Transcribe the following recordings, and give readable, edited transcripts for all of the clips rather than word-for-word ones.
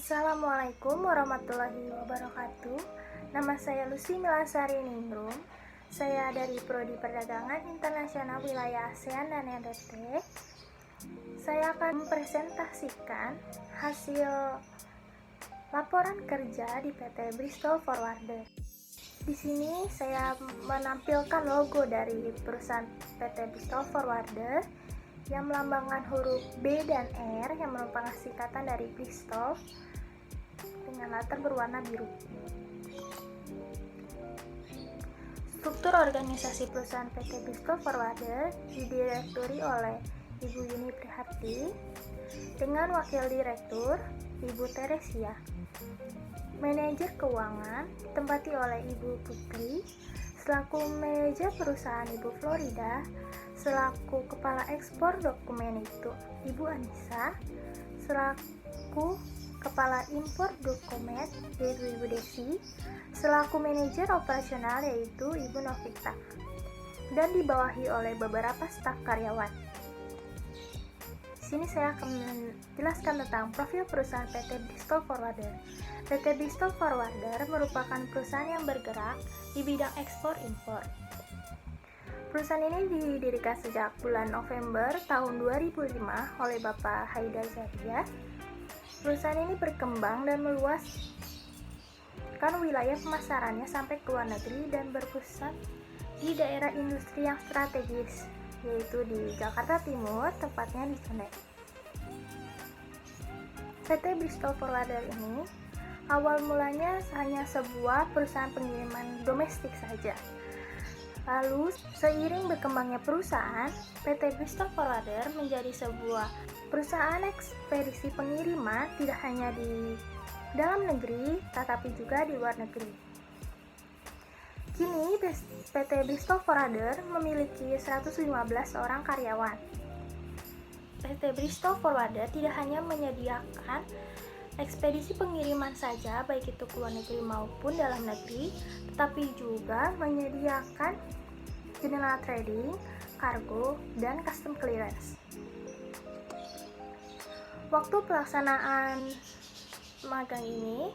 Assalamualaikum warahmatullahi wabarakatuh. Nama saya Lucy Milasari Ningrum. Saya dari Prodi Perdagangan Internasional Wilayah ASEAN dan NTT. Saya akan mempresentasikan hasil laporan kerja di PT Bristol Forwarder. Di sini saya menampilkan logo dari perusahaan PT Bristol Forwarder yang melambangkan huruf B dan R yang merupakan singkatan dari Bristol dengan latar berwarna biru. Struktur organisasi perusahaan PT Bristol Forwarder didirekturi oleh Ibu Yuni Priharti dengan Wakil Direktur Ibu Teresia. Manajer keuangan ditempati oleh Ibu Putri, selaku manajer perusahaan Ibu Florida, selaku kepala ekspor dokumen itu Ibu Anissa, selaku kepala impor dokumen yaitu Ibu Desi, selaku manajer operasional yaitu Ibu Novita, dan dibawahi oleh beberapa staf karyawan. Di sini saya akan menjelaskan tentang profil perusahaan PT Bristol Forwarder. PT Bristol Forwarder merupakan perusahaan yang bergerak di bidang ekspor impor. Perusahaan ini didirikan sejak bulan November tahun 2005 oleh Bapak Haidar Zadia. Perusahaan ini berkembang dan meluaskan wilayah pemasarannya sampai ke luar negeri dan berpusat di daerah industri yang strategis, yaitu di Jakarta Timur, tepatnya di Senen. PT Bristol Forwarder ini awal mulanya hanya sebuah perusahaan pengiriman domestik saja. Lalu, seiring berkembangnya perusahaan, PT Bristol Forwarder menjadi sebuah perusahaan ekspedisi pengiriman tidak hanya di dalam negeri, tetapi juga di luar negeri. Kini, PT Bristol Forwarder memiliki 115 orang karyawan. PT Bristol Forwarder tidak hanya menyediakan ekspedisi pengiriman saja, baik itu ke luar negeri maupun dalam negeri, tetapi juga menyediakan general trading, kargo, dan custom clearance. Waktu pelaksanaan magang ini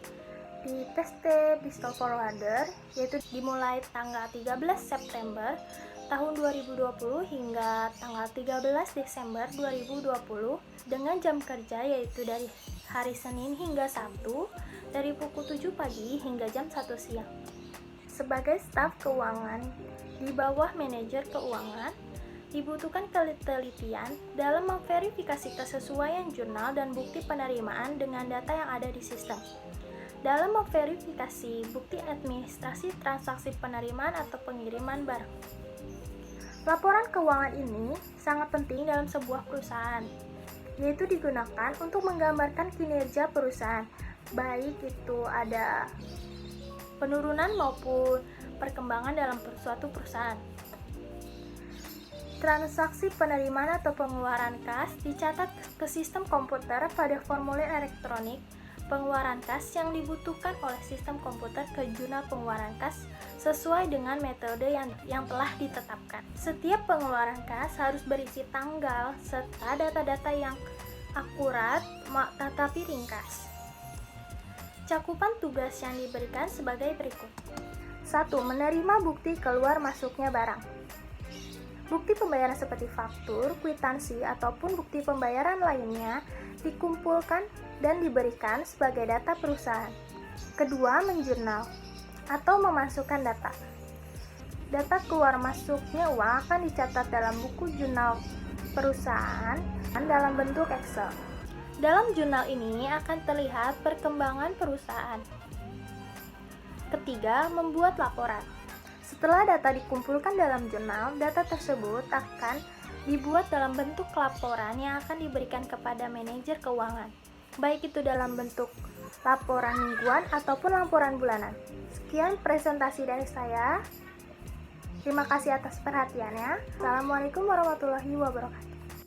di PT Bristol Forwarder yaitu dimulai tanggal 13 September tahun 2020 hingga tanggal 13 Desember 2020 dengan jam kerja yaitu dari hari Senin hingga Sabtu dari pukul 7 pagi hingga jam 1 siang. Sebagai staf keuangan di bawah manajer keuangan, dibutuhkan ketelitian dalam memverifikasi kesesuaian jurnal dan bukti penerimaan dengan data yang ada di sistem. Dalam memverifikasi bukti administrasi transaksi penerimaan atau pengiriman barang. Laporan keuangan ini sangat penting dalam sebuah perusahaan, yaitu digunakan untuk menggambarkan kinerja perusahaan, baik itu ada penurunan maupun perkembangan dalam suatu perusahaan. Transaksi penerimaan atau pengeluaran kas dicatat ke sistem komputer pada formulir elektronik pengeluaran kas yang dibutuhkan oleh sistem komputer ke jurnal pengeluaran kas sesuai dengan metode yang telah ditetapkan. Setiap pengeluaran kas harus berisi tanggal serta data-data yang akurat tetapi ringkas. Cakupan tugas yang diberikan sebagai berikut. 1. Menerima bukti keluar masuknya barang. Bukti pembayaran seperti faktur, kwitansi, ataupun bukti pembayaran lainnya dikumpulkan dan diberikan sebagai data perusahaan. Kedua, menjurnal atau memasukkan data. Data keluar masuknya uang akan dicatat dalam buku jurnal perusahaan dalam bentuk Excel. Dalam jurnal ini akan terlihat perkembangan perusahaan. Ketiga, membuat laporan. Setelah data dikumpulkan dalam jurnal, data tersebut akan dibuat dalam bentuk laporan yang akan diberikan kepada manajer keuangan, baik itu dalam bentuk laporan mingguan ataupun laporan bulanan. Sekian presentasi dari saya. Terima kasih atas perhatiannya. Assalamualaikum warahmatullahi wabarakatuh.